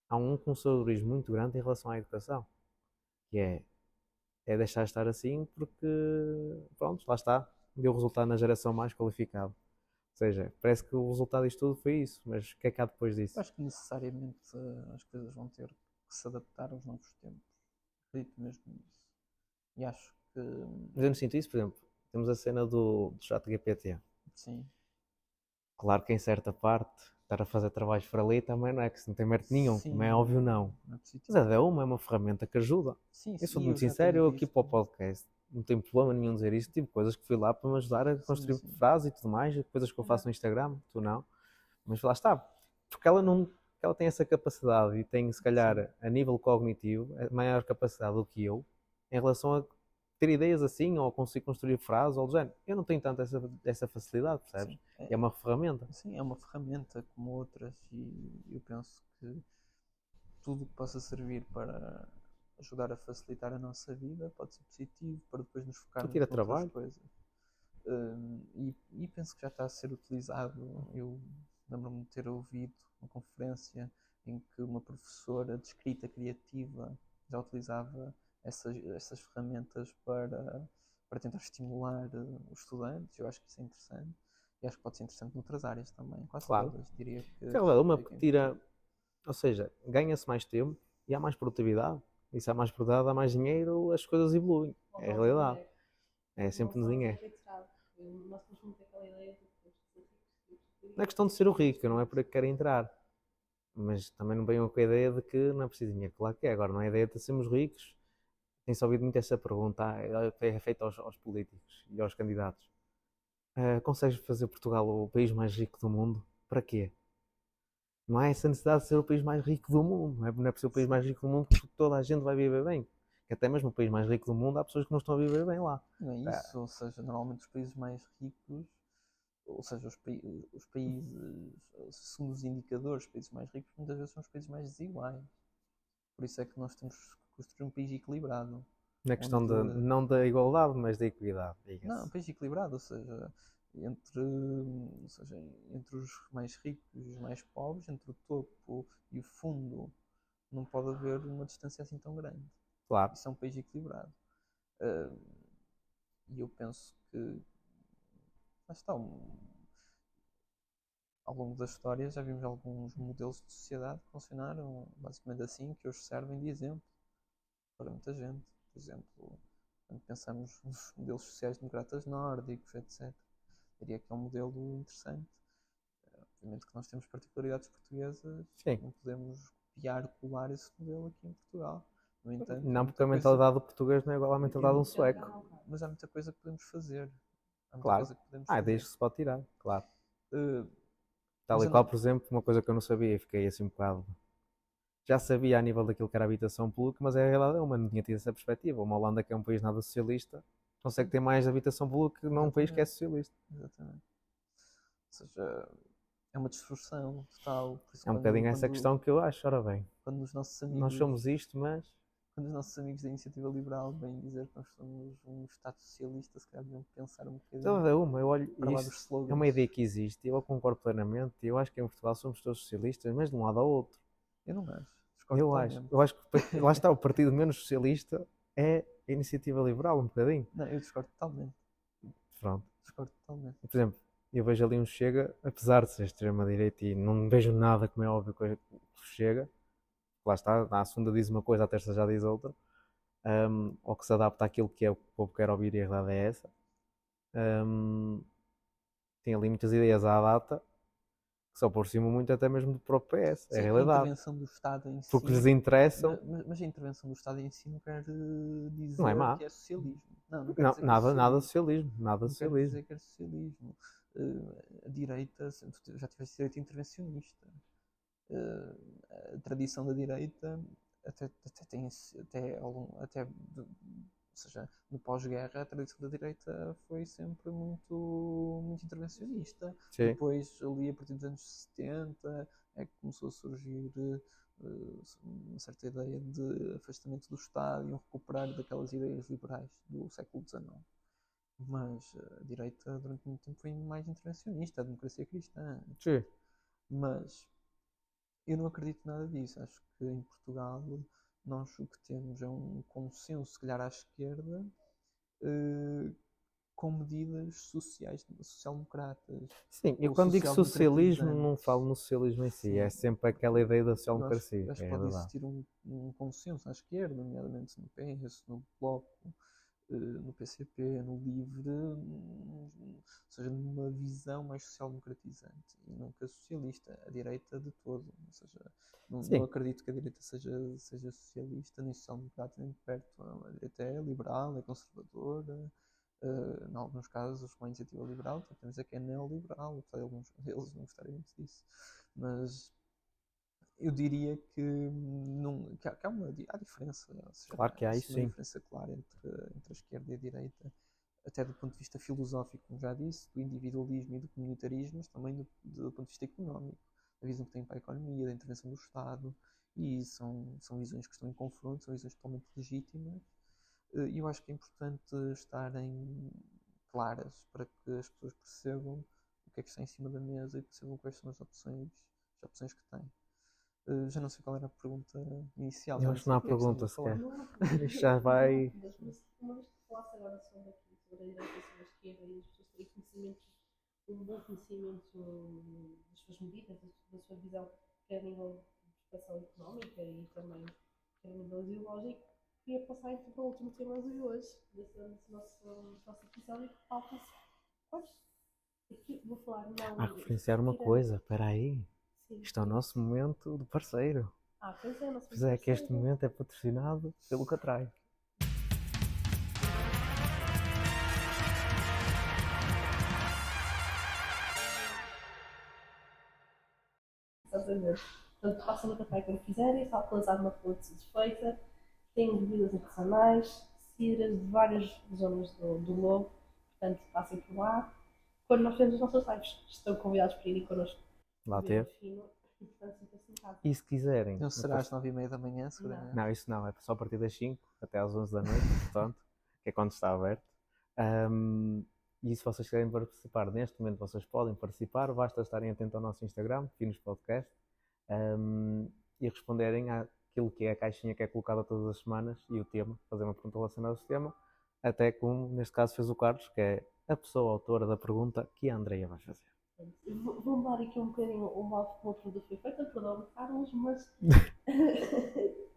há um conservadorismo muito grande em relação à educação, que é deixar estar assim porque, pronto, lá está, deu resultado na geração mais qualificada. Ou seja, parece que o resultado disto tudo foi isso, mas o que é que há depois disso? Acho que necessariamente as coisas vão ter que se adaptar aos novos tempos. Acredito mesmo nisso. E acho que. Mas eu não sinto isso, por exemplo, temos a cena do ChatGPT. Sim. Claro que em certa parte, estar a fazer trabalhos por ali também não é que se não tem mérito nenhum, Sim, como é óbvio não. Não é positivo. Mas é uma ferramenta que ajuda. Sim, Eu sou sim, muito já sincero, tenho eu aqui visto. para o podcast não tenho problema nenhum dizer isto, tipo coisas que fui lá para me ajudar a construir sim. frases e tudo mais, coisas que eu faço no Instagram, tu não. Mas lá está, porque ela tem essa capacidade e tem se calhar a nível cognitivo a maior capacidade do que eu em relação a ter ideias assim ou conseguir construir frases ou do género. Eu não tenho tanto essa facilidade, percebes? Sim, É uma ferramenta. Sim, é uma ferramenta como outras e eu penso que tudo que possa servir para ajudar a facilitar a nossa vida pode ser positivo para depois nos focarmos tira noutras trabalho. coisas. E penso que já está a ser utilizado. Eu Lembro-me de ter ouvido uma conferência em que uma professora de escrita criativa já utilizava essas ferramentas para tentar estimular os estudantes. Eu acho que isso é interessante. E acho que pode ser interessante noutras áreas também, quase Claro. todas, diria que. Aquela uma diria que é tira, importante. ou seja, ganha-se mais tempo e há mais produtividade. E se há mais produtividade, há mais dinheiro, as coisas evoluem. É a realidade. É sempre no dinheiro. Nós temos muito aquela ideia de que Não é questão de ser o rico, não é por aí que quero entrar. Mas também não venham com a ideia de que não é preciso dinheiro. Claro que é. Agora, não é a ideia de sermos ricos. Tem-se ouvido muito essa pergunta, é feita aos políticos e aos candidatos. Consegues fazer Portugal o país mais rico do mundo? Para quê? Não há essa necessidade de ser o país mais rico do mundo. Não é por ser o país mais rico do mundo que toda a gente vai viver bem. Que até mesmo o país mais rico do mundo há pessoas que não estão a viver bem lá. Não é isso, ou seja, normalmente os países mais ricos, ou seja, os países, segundo os indicadores, os países mais ricos, muitas vezes são os países mais desiguais. Por isso é que nós temos que construir um país equilibrado. Na questão Onde- não da igualdade, mas da equidade. Não, um país equilibrado, entre, ou seja, entre os mais ricos e os mais pobres, entre o topo e o fundo, não pode haver uma distância assim tão grande. Claro. Isso é um país equilibrado. Uh, e eu penso que lá está, ao longo da história já vimos alguns modelos de sociedade que funcionaram basicamente assim, que hoje servem de exemplo para muita gente. Por exemplo, quando pensamos nos modelos sociais democratas nórdicos, etc. Diria que é um modelo interessante. Obviamente que nós temos particularidades portuguesas, Sim. não podemos copiar, colar esse modelo aqui em Portugal. No entanto, Não, porque muita a coisa, mentalidade do português não é igual à mentalidade de um sueco. mas há muita coisa que podemos fazer. Há muita Claro. coisa que podemos Desde fazer. que se pode tirar, claro. Uh, Tal mas e eu qual, não- por exemplo, uma coisa que eu não sabia e fiquei assim um bocado. Já sabia a nível daquilo que era habitação pública, mas a realidade é uma, não tinha tido essa perspectiva. Uma Holanda, que é um país nada socialista, consegue ter mais habitação pública que num país que é socialista. Exatamente. Ou seja, é uma distorção total. Por isso É um bocadinho essa questão que eu acho. Ora bem, quando os nossos nós amigos, somos isto, mas quando os nossos amigos da Iniciativa Liberal vêm dizer que nós somos um Estado socialista, se calhar deviam pensar um bocadinho toda uma, eu olho para lá dos isto, é slogans. uma ideia que existe, eu concordo plenamente, eu acho que em Portugal somos todos socialistas, mas de um lado ao outro. Eu não acho. Discordo Eu totalmente. acho que lá está, o partido menos socialista é a Iniciativa Liberal, um bocadinho. Não, eu discordo totalmente. Pronto. Discordo totalmente. Por exemplo, eu vejo ali um Chega, apesar de ser extrema-direita e não vejo nada, como é óbvio, que o Chega, lá está, na segunda diz uma coisa, à terça já diz outra, ou que se adapta àquilo que é o que o povo quer ouvir e a verdade é essa. Tem ali muitas ideias à data que se aproximam muito até mesmo do próprio PS, é Sim, a a realidade. intervenção do Estado em si. Porque lhes interessam. Mas a intervenção do Estado em si não quer dizer Não é má. que é socialismo. Não quer Não, dizer que é nada, nada socialismo. socialismo, nada Não quer socialismo. dizer que é socialismo. A direita, já tivesse direita intervencionista. A tradição da direita até tem ou seja, no pós-guerra a tradição da direita foi sempre muito intervencionista. Sim. Depois ali a partir dos anos 70 é que começou a surgir uma certa ideia de afastamento do Estado e um recuperar daquelas ideias liberais do século XIX. Mas a direita durante muito tempo foi mais intervencionista, a democracia cristã. Sim. Mas eu não acredito nada disso. Acho que em Portugal nós o que temos é um consenso, se calhar à esquerda, com medidas sociais, social-democratas. Sim, eu ou quando digo socialismo não social-democratizantes. falo no socialismo em si, Sim. é sempre aquela ideia da Eu acho social-democracia, que é pode verdade. existir um consenso à esquerda, nomeadamente no PS, no Bloco, no PCP, no LIVRE, ou seja, numa visão mais social-democratizante e nunca socialista, a direita de todo. Ou seja, não acredito que a direita seja socialista, nem social-democrata, nem de perto. A direita é liberal, é conservadora. Em alguns casos, com a iniciativa liberal, temos dizer que é neoliberal, apesar de alguns deles não gostarem muito disso. Mas eu diria que há diferença. Ou seja, Claro que há isso, uma sim. diferença clara entre a esquerda e a direita, até do ponto de vista filosófico, como já disse, do individualismo e do comunitarismo, mas também do ponto de vista económico, a visão que tem para a economia, da intervenção do Estado, e são visões que estão em confronto, são visões totalmente legítimas, e eu acho que é importante estarem claras para que as pessoas percebam o que é que está em cima da mesa e percebam quais são as opções que têm. Já não sei qual era a pergunta inicial. Eu acho que não há pergunta sequer. Não há problema. Isto já vai. Mas uma vez que falasse agora sobre aqui, sobre a direita e sobre a esquerda e as pessoas terem conhecimento, um bom conhecimento das suas medidas, da sua visão, quer a nível de prospeção económica e também quer a nível ideológico, queria passar então para o último tema de hoje, desse nosso episódio, que falta-se. Pois, aqui vou falar não. Há que referenciar uma coisa, espera aí. Sim. Isto é o nosso momento de parceiro. Pois é, o nosso Pois é, que este parceiro. momento é patrocinado pelo Catrai. Exatamente. Portanto, façam o café quando quiserem, está atualizado uma fonte satisfeita, tem bebidas artesanais, cidras de várias zonas do globo, portanto, passem por lá. Quando nós temos as nossas lives, estão convidados para irem connosco. Lá Beber teve. fino, e portanto, sintam-se em casa. E se quiserem. Não será às 9h30 da manhã, seguramente. Não, isso não, é só a partir das 5 até às 11 da noite, portanto, que é quando está aberto. E se vocês quiserem participar neste momento, vocês podem participar, basta estarem atentos ao nosso Instagram, Finos Podcast, e responderem àquilo que é a caixinha que é colocada todas as semanas e o tema, fazer uma pergunta relacionada ao tema, até como neste caso fez o Carlos, que é a pessoa autora da pergunta que a Andreia vai fazer. Vou dar aqui um bocadinho o modo como a pergunta foi feita, perdão, Carlos, mas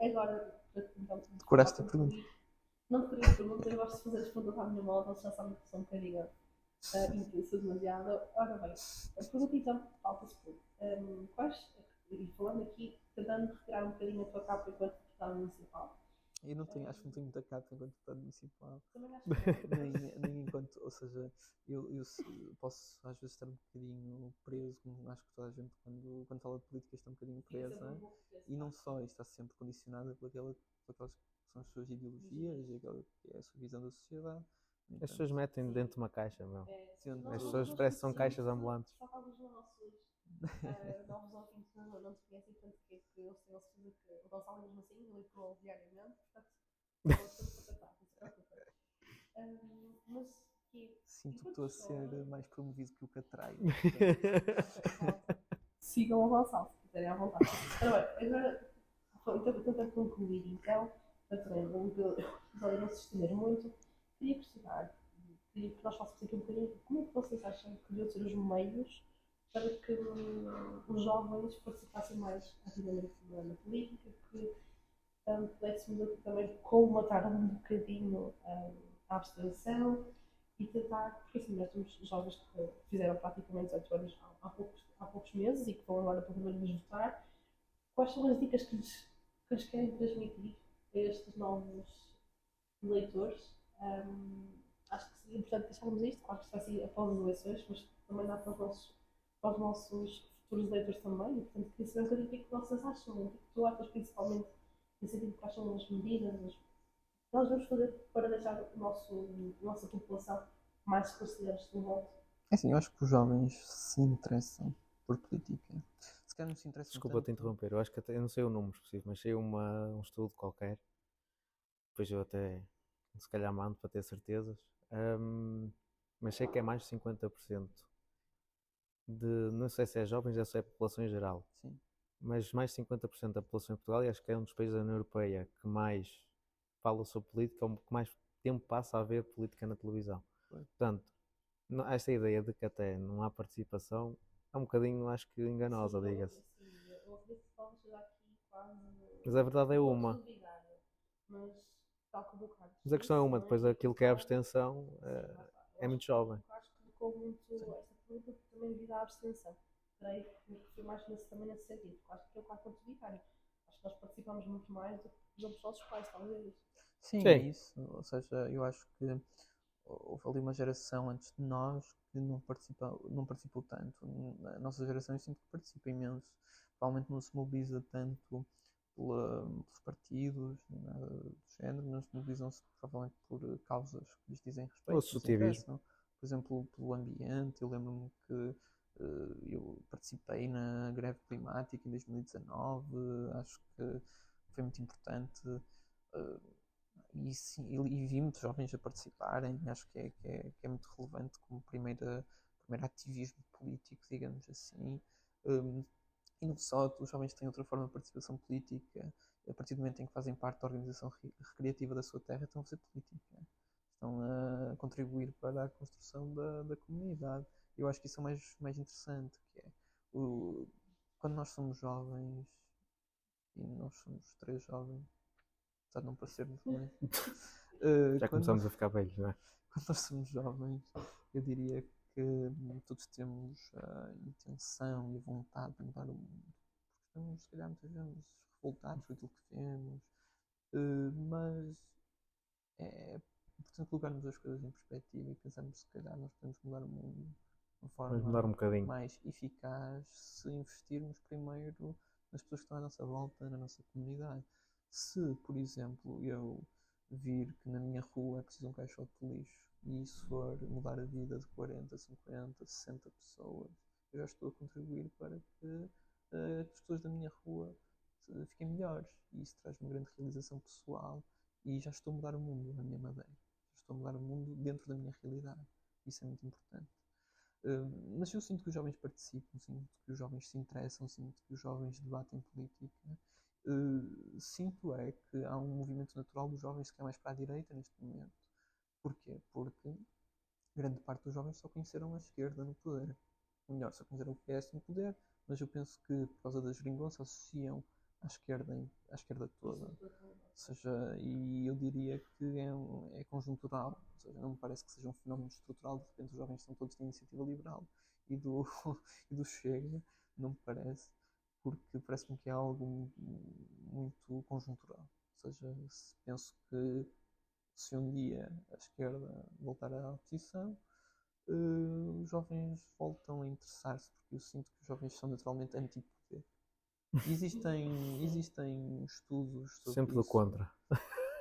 agora, então, Decoraste a pergunta. Não decorei a pergunta, eu gosto de fazer as perguntas à minha moda, eles já sabem que são um bocadinho intensas demasiado. Ora bem, a pergunta então falta-se por quais, e falando aqui, tentando retirar um bocadinho a tua capa enquanto deputado municipal. Eu não tenho, acho que não tenho muita capa enquanto deputado municipal. Também acho que nem enquanto, ou seja, eu posso às vezes estar um bocadinho preso, como acho que toda a gente quando fala de política está um bocadinho presa, e não só, está sempre condicionada por aquelas que são as suas ideologias e aquela que é a sua visão da sociedade. As pessoas metem dentro de uma caixa, meu. As pessoas nós parecem que são caixas ambulantes. Só que alguns dos nossos ouvintes não te conhecem, portanto, que eles têm a certeza que o Gonçalo é mesmo assim, ele lê diariamente, portanto, não se preocupa. Mas que. Sinto que estou a ser mais promovido que o Catrai. Sigam o Gonçalo, se quiserem à vontade. Ora bem, agora, tentando concluir, então, para também não se estender muito, queria questionar, queria que nós fôssemos aqui um bocadinho, como é que vocês acham que deviam ser os meios para que os jovens participassem mais ativamente na política, que pudéssemos aqui também colmatar um bocadinho a abstenção e tentar, porque assim, nós temos jovens que fizeram praticamente 18 anos há poucos meses e que vão agora para primeira vez votar. Quais são as dicas que lhes querem transmitir a estes novos eleitores? Acho que seria importante deixarmos isto, claro que isto vai ser após as eleições, mas também dá para os nossos futuros eleitores também, e portanto queria saber um bocadinho o que é que vocês acham, o que é que tu achas principalmente, em sentido de quais são as medidas, que nós vamos fazer para deixar a nossa população mais esclarecida antes do voto. É assim, eu acho que os jovens se interessam por política. Se calhar não se interessam Desculpa tanto. te interromper, eu acho que até, eu não sei o número específico, mas sei um estudo qualquer, depois eu até se calhar mando para ter certezas, mas sei que é mais de 50% não sei se é jovens ou se é a população em geral, Sim. mas mais de 50% da população em Portugal, e acho que é um dos países da União Europeia que mais fala sobre política, ou que mais tempo passa a ver política na televisão. Portanto, esta ideia de que até não há participação é um bocadinho, acho que enganosa, diga-se. Eu acredito que pode chegar aqui quase. Mas a verdade é uma. Mas, tal como o Carlos Mas a questão é uma, depois aquilo que é a abstenção é muito jovem. Eu acho que tocou muito esta pergunta também devido à abstenção. Creio que foi mais também nesse sentido, porque acho que é o quadro autoritário. Acho que nós participamos muito mais do que os nossos pais, talvez. Sim, Sim. é isso. Ou seja, eu acho que houve ali uma geração antes de nós que não participou tanto. A nossa geração eu sinto que participa imenso. Provavelmente não se mobiliza tanto pelos partidos, nem nada do género, mas mobilizam-se provavelmente por causas que lhes dizem respeito. O associativismo. Por exemplo, pelo ambiente. Eu lembro-me que eu participei na greve climática em 2019. Acho que foi muito importante. E vi muitos jovens a participarem. Acho que é muito relevante como primeira mero ativismo político, digamos assim. Um, e não só, os jovens têm outra forma de participação política. A partir do momento em que fazem parte da organização recreativa da sua terra, estão a fazer política. Estão a contribuir para a construção da comunidade. Eu acho que isso é o mais interessante, que é quando nós somos jovens, e nós somos três jovens, apesar de não parecermos muito, Já começamos a ficar velhos, não é? quando nós somos jovens, eu diria que todos temos a intenção e a vontade de mudar o mundo. Porque estamos, se calhar, muitas vezes revoltados com aquilo que vemos, mas é importante colocarmos as coisas em perspectiva e pensarmos se calhar nós podemos mudar o mundo de uma Vamos mudar um forma bocadinho. mais eficaz se investirmos primeiro nas pessoas que estão à nossa volta, na nossa comunidade. Se, por exemplo, eu vir que na minha rua é preciso um caixote de lixo e isso for mudar a vida de 40, 50, 60 pessoas, eu já estou a contribuir para que as pessoas da minha rua fiquem melhores e isso traz uma grande realização pessoal e já estou a mudar o mundo à minha maneira. Já estou a mudar o mundo dentro da minha realidade. Isso é muito importante. Mas eu sinto que os jovens participam, sinto que os jovens se interessam, sinto que os jovens debatem política. Sinto é que há um movimento natural dos jovens que é mais para a direita neste momento. Porquê? Porque grande parte dos jovens só conheceram a esquerda no poder. Ou melhor, só conheceram o PS no poder, mas eu penso que por causa da geringonça associam à esquerda toda. Ou seja, e eu diria que é conjuntural. Ou seja, não me parece que seja um fenómeno estrutural. De repente os jovens são todos da iniciativa liberal e do, e do Chega. Não me parece, porque parece-me que é algo muito conjuntural. Ou seja, penso que se um dia a esquerda voltar à oposição, os jovens voltam a interessar-se, porque eu sinto que os jovens são naturalmente anti-poder. Existem estudos sobre Sempre do isso. contra.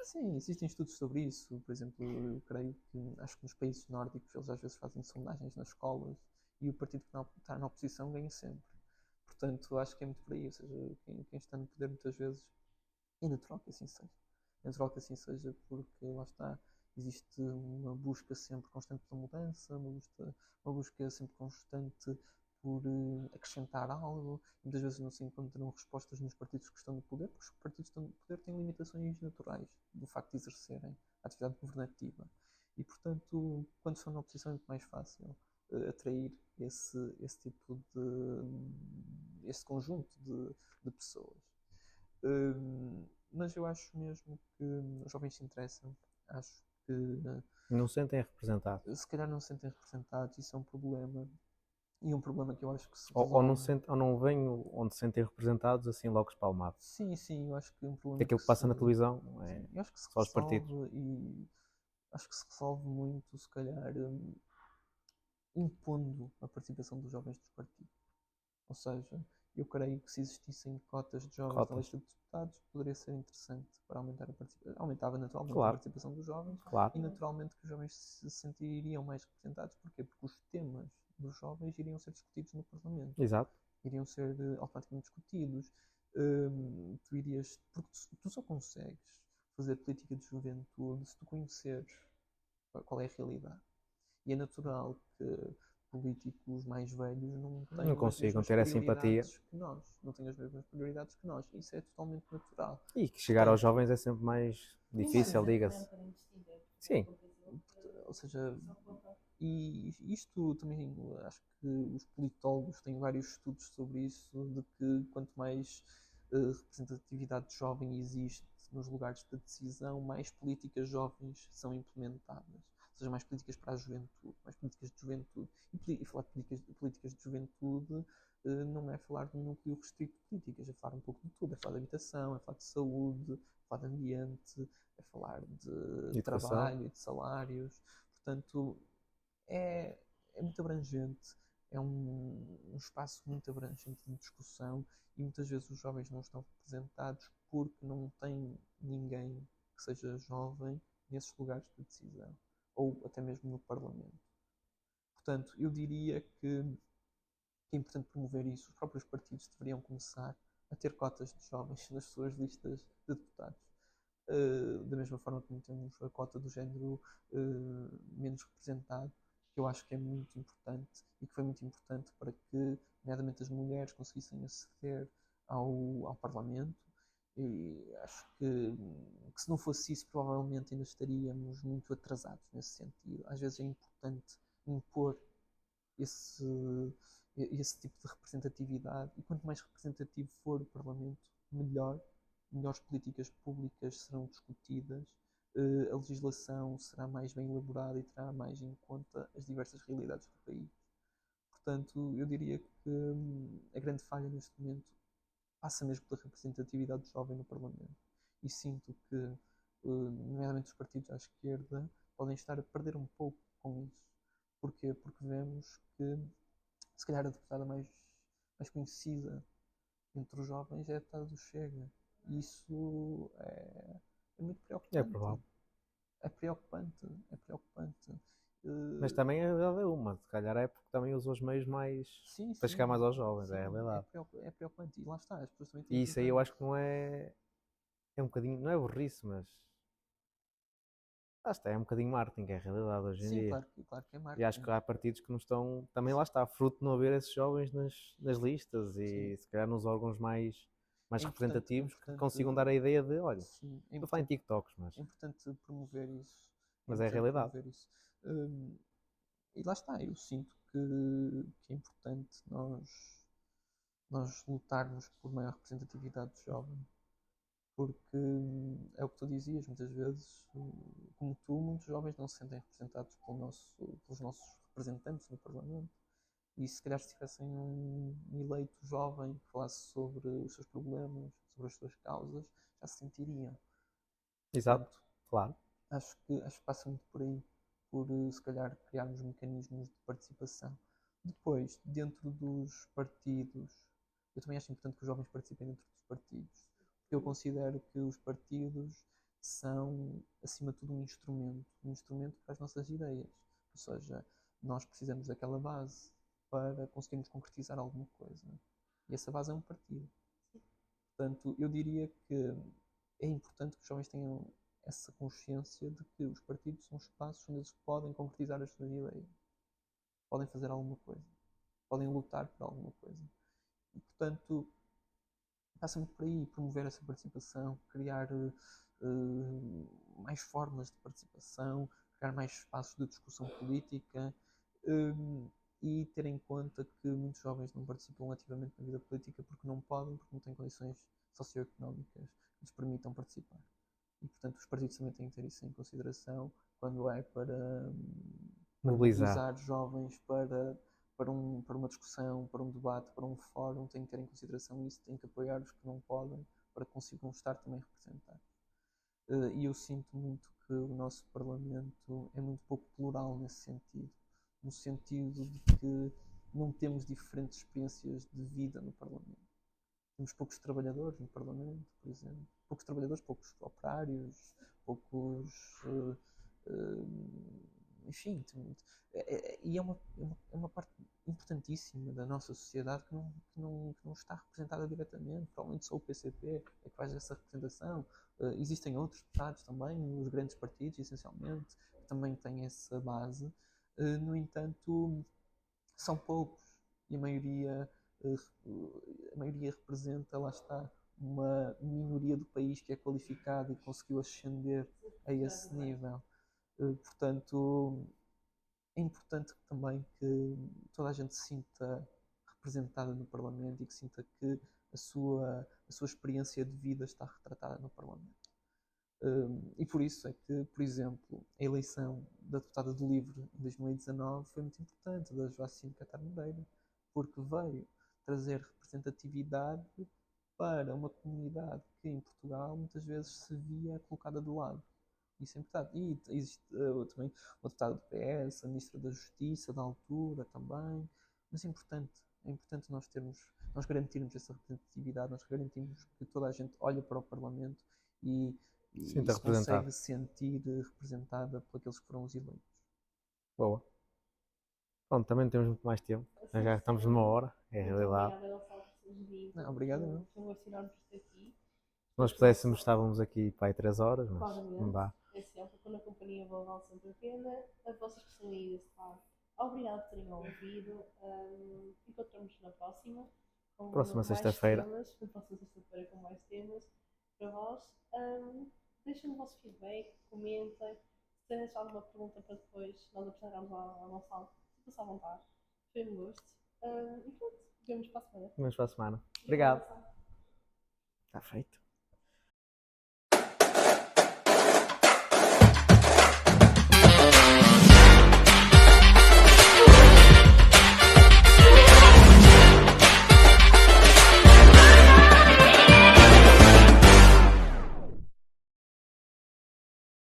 Sim, existem estudos sobre isso. Por exemplo, eu creio que acho que nos países nórdicos eles às vezes fazem sondagens nas escolas e o partido que está na oposição ganha sempre. Portanto, acho que é muito por aí. Ou seja, quem está no poder muitas vezes é natural que assim seja. É natural que assim seja porque lá está. Existe uma busca sempre constante pela mudança, uma busca sempre constante por acrescentar algo. Muitas vezes não se encontram respostas nos partidos que estão no poder, porque os partidos que estão no poder têm limitações naturais do facto de exercerem a atividade governativa. E, portanto, quando estão na oposição é muito mais fácil atrair esse tipo esse conjunto de pessoas. Mas eu acho mesmo que os jovens se interessam. Acho que Não se sentem representados. se calhar não se sentem representados, isso é um problema. E um problema que eu acho que se Ou não, resolve. ou não vêm onde se sentem representados assim logo espalmados. Sim, eu acho que é um problema Aquilo que que passa se. na televisão é Sim, eu acho que se só os partidos. resolve e acho que se resolve muito, se calhar, impondo a participação dos jovens dos partidos. Ou seja, eu creio que se existissem cotas de jovens na Cotas. lista de deputados, poderia ser interessante para aumentar a participação. Aumentava naturalmente a Claro, participação dos jovens claro. e naturalmente que os jovens se sentiriam mais representados. Porquê? Porque os temas dos jovens iriam ser discutidos no Parlamento. Exato. Iriam ser automaticamente discutidos. Porque tu só consegues fazer política de juventude se tu conheceres qual é a realidade. E é natural que políticos mais velhos não tenham Não as consigam mesmas ter essa empatia. prioridades que nós. Não tenham as mesmas prioridades que nós. Isso é totalmente natural. E que chegar aos Portanto, jovens é sempre mais difícil, diga-se. Sim, ou seja, e isto também, acho que os politólogos têm vários estudos sobre isso, de que quanto mais representatividade jovem existe nos lugares de decisão, mais políticas jovens são implementadas. Ou seja, mais políticas para a juventude, mais políticas de juventude. E falar de políticas de juventude não é falar de um núcleo restrito de políticas, é falar um pouco de tudo. É falar de habitação, é falar de saúde, é falar de ambiente, é falar de educação. trabalho e de salários. Portanto, é muito abrangente, é um espaço muito abrangente de discussão e muitas vezes os jovens não estão representados porque não têm ninguém que seja jovem nesses lugares de decisão ou até mesmo no Parlamento. Portanto, eu diria que é importante promover isso. Os próprios partidos deveriam começar a ter cotas de jovens nas suas listas de deputados. Da mesma forma como temos a cota do género menos representado, que eu acho que é muito importante e que foi muito importante para que, nomeadamente, as mulheres conseguissem aceder ao Parlamento. E acho que se não fosse isso, provavelmente ainda estaríamos muito atrasados nesse sentido. Às vezes é importante impor esse, esse tipo de representatividade, e quanto mais representativo for o Parlamento, melhor. Melhores políticas públicas serão discutidas, a legislação será mais bem elaborada e terá mais em conta as diversas realidades do país. Portanto, eu diria que a grande falha neste momento passa mesmo pela representatividade do jovem no Parlamento. E sinto que, nomeadamente os partidos à esquerda, podem estar a perder um pouco com isso. Porquê? Porque vemos que, se calhar, a deputada mais conhecida entre os jovens é a deputada do Chega. E isso é muito É preocupante. provável. É preocupante. É preocupante. Mas também a realidade é uma. Se calhar é porque também usa os meios mais Sim, para chegar sim, mais aos jovens, sim, é a realidade. é preocupante. E lá está, as pessoas também têm E que isso aí ver. eu acho que não é. É um bocadinho. Não é burrice, mas. Lá está, é um bocadinho marketing, é a realidade hoje em Sim, dia. claro que é E acho marketing. que há partidos que não estão. Também lá está, fruto de não haver esses jovens nas listas Sim. e se calhar nos órgãos mais É representativos que importante, consigam dar a ideia de, olha, sim, estou a falar em TikToks, é importante promover isso. É mas é a importante realidade. promover isso. E lá está, eu sinto que é importante nós lutarmos por maior representatividade do jovem. Porque é o que tu dizias, muitas vezes, como tu, muitos jovens não se sentem representados pelos nossos representantes no Parlamento. E se calhar se tivessem um eleito jovem que falasse sobre os seus problemas, sobre as suas causas, já se sentiriam. Exato, Portanto, claro. acho que passa muito por aí, por se calhar criarmos mecanismos de participação. Depois, dentro dos partidos, eu também acho importante que os jovens participem dentro dos partidos. Porque eu considero que os partidos são, acima de tudo, um instrumento para as nossas ideias. Ou seja, nós precisamos daquela base para conseguirmos concretizar alguma coisa. E essa base é um partido. Portanto, eu diria que é importante que os jovens tenham essa consciência de que os partidos são espaços onde eles podem concretizar as suas ideias, podem fazer alguma coisa, podem lutar por alguma coisa. E, portanto, passa muito por aí, promover essa participação, criar mais formas de participação, criar mais espaços de discussão política, e ter em conta que muitos jovens não participam ativamente na vida política porque não podem, porque não têm condições socioeconómicas que lhes permitam participar. E, portanto, os partidos também têm que ter isso em consideração quando é para Mobilizar. mobilizar jovens para uma discussão, para um debate, para um fórum. Têm que ter em consideração isso, têm que apoiar os que não podem para que consigam estar também representados. E eu sinto muito que o nosso Parlamento é muito pouco plural nesse sentido, no sentido de que não temos diferentes experiências de vida no Parlamento. Temos poucos trabalhadores no Parlamento, por exemplo. Poucos trabalhadores, poucos operários, poucos. Enfim, e é uma parte importantíssima da nossa sociedade que não está representada diretamente. Provavelmente só o PCP é que faz essa representação. Existem outros deputados também, os grandes partidos, essencialmente, que também têm essa base. No entanto, são poucos e a maioria representa, lá está, uma minoria do país que é qualificada e conseguiu ascender a esse nível. Portanto, é importante também que toda a gente se sinta representada no Parlamento e que sinta que a sua experiência de vida está retratada no Parlamento. E por isso é que, por exemplo, a eleição da deputada do LIVRE em 2019 foi muito importante, da Joacine Catar Moreira, porque veio trazer representatividade para uma comunidade que em Portugal muitas vezes se via colocada de lado. Isso é importante. E existe também uma deputada do PS, a Ministra da Justiça, da altura também. Mas é importante nós garantirmos essa representatividade, nós garantirmos que toda a gente olha para o Parlamento e Sinta se consegue representado. sentir representada por aqueles que foram os eleitos. Boa. Pronto, também não temos muito mais tempo. Nós já estamos numa hora, é a realidade. Obrigada, Gonçalo, por teres vindo. Não, obrigado, eu. Por assinar-nos isto aqui. Se nós pudéssemos, estávamos aqui para aí 3 horas, mas não dá. É sempre, quando a companhia vale sempre a pena. A vossa especialidade está Obrigado por terem ouvido. Encontramos-nos na próxima. Com Próxima mais sexta-feira. temas, na próxima sexta-feira com mais temas para vós. Deixem o vosso feedback, comentem. Se tens alguma pergunta para depois nós apresentarmos ao nosso aula, sinta-se à vontade. Foi um gosto. E pronto, vemos para a semana. Vemos para a semana. Obrigado. Está feito.